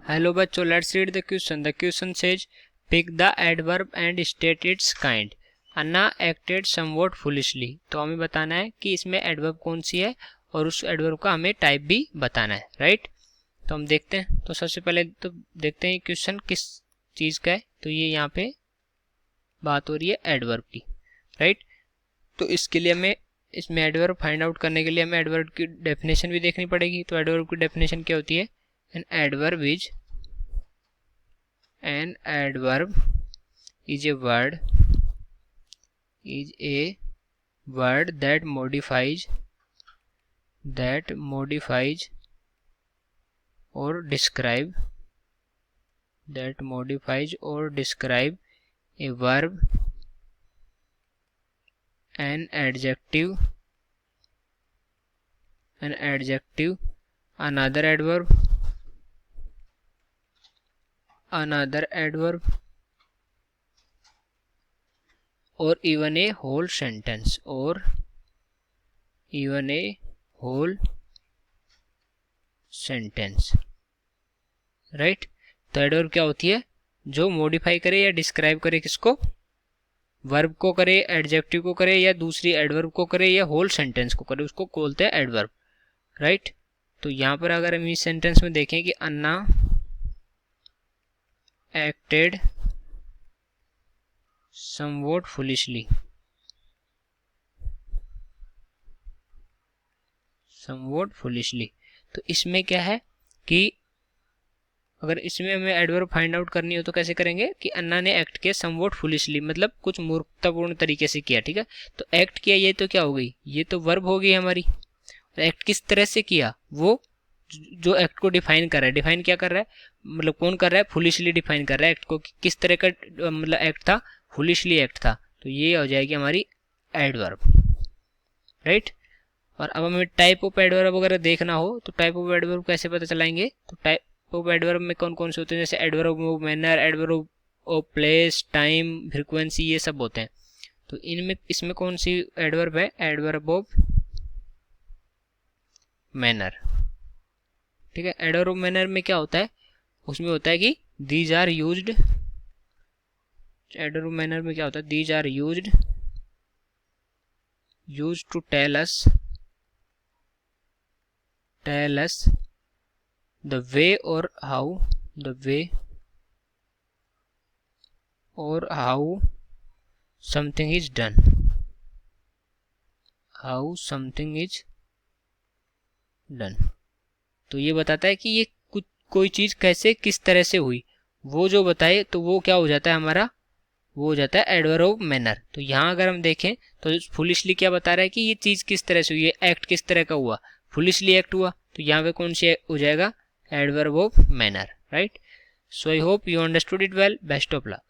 Hello बच्चों, let's read the question. The question says pick the adverb and state its kind. Anna acted somewhat foolishly. तो हमें बताना है कि इसमें एडवर्ब कौन सी है और उस एडवर्ब का हमें टाइप भी बताना है, राइट. तो हम देखते हैं. तो सबसे पहले तो देखते हैं क्वेश्चन किस चीज़ का है. तो ये यहाँ पे बात हो रही है एडवर्ब की, राइट. तो इसके लिए हमें इसमें एडवर्ब फाइंड आउट करने के लिए हमें एडवर्ब की डेफिनेशन भी देखनी पड़ेगी. तो एडवर्ब की डेफिनेशन क्या होती है? An adverb is a word that modifies or describe a verb, an adjective, another adverb, or even a whole sentence, right. तो एडवर्ब क्या होती है? जो मॉडिफाई करे या डिस्क्राइब करे, किसको? वर्ब को करे, एडजेक्टिव को करे, या दूसरी एडवर्ब को करे, या होल सेंटेंस को करे, उसको बोलते हैं एडवर्ब, राइट. तो यहाँ पर अगर हम इस सेंटेंस में देखें कि अन्ना एक्टेड समवॉट फुलिशली, तो इसमें क्या है कि अगर इसमें हमें एडवर्ब फाइंड आउट करनी हो तो कैसे करेंगे कि अन्ना ने एक्ट किया समवॉट फुलिशली, मतलब कुछ मूर्खतापूर्ण तरीके से किया, ठीक है. तो एक्ट किया, ये तो क्या हो गई? ये तो वर्ब हो गई हमारी. एक्ट किस तरह से किया? वो जो एक्ट को डिफाइन कर रहा है. डिफाइन क्या कर रहा है? मतलब कौन कर रहा है? फुलिशली डिफाइन कर रहा है एक्ट को. किस तरह का मतलब एक्ट था? फुलिशली एक्ट था. तो ये हो जाएगी हमारी एडवर्ब, राइट. और अब हमें टाइप ऑफ एडवर्ब अगर देखना हो तो टाइप ऑफ एडवर्ब कैसे पता चलाएंगे? तो टाइप ऑफ एडवर्ब में कौन कौन से होते हैं? जैसे adverb of manner, adverb of place, time, frequency, ये सब होते हैं. तो इनमें इसमें कौन सी एडवर्ब है? एडवर्ब ऑफ मैनर, ठीक है. एडवर्ब ऑफ मैनर में क्या होता है? उसमें होता है कि these are used. Adverb of manner में क्या होता है? These are used to tell us the way or how something is done. तो ये बताता है कि ये कोई चीज कैसे किस तरह से हुई, वो जो बताए तो वो क्या हो जाता है हमारा? वो हो जाता है एडवर्ब ऑफ मैनर. तो यहाँ अगर हम देखें तो फुलिशली क्या बता रहा है कि ये चीज किस तरह से हुई, ये एक्ट किस तरह का हुआ, फुलिशली एक्ट हुआ. तो यहाँ पे कौन सी हो जाएगा? Adverb of manner, right. So I hope you understood it well. Best of luck.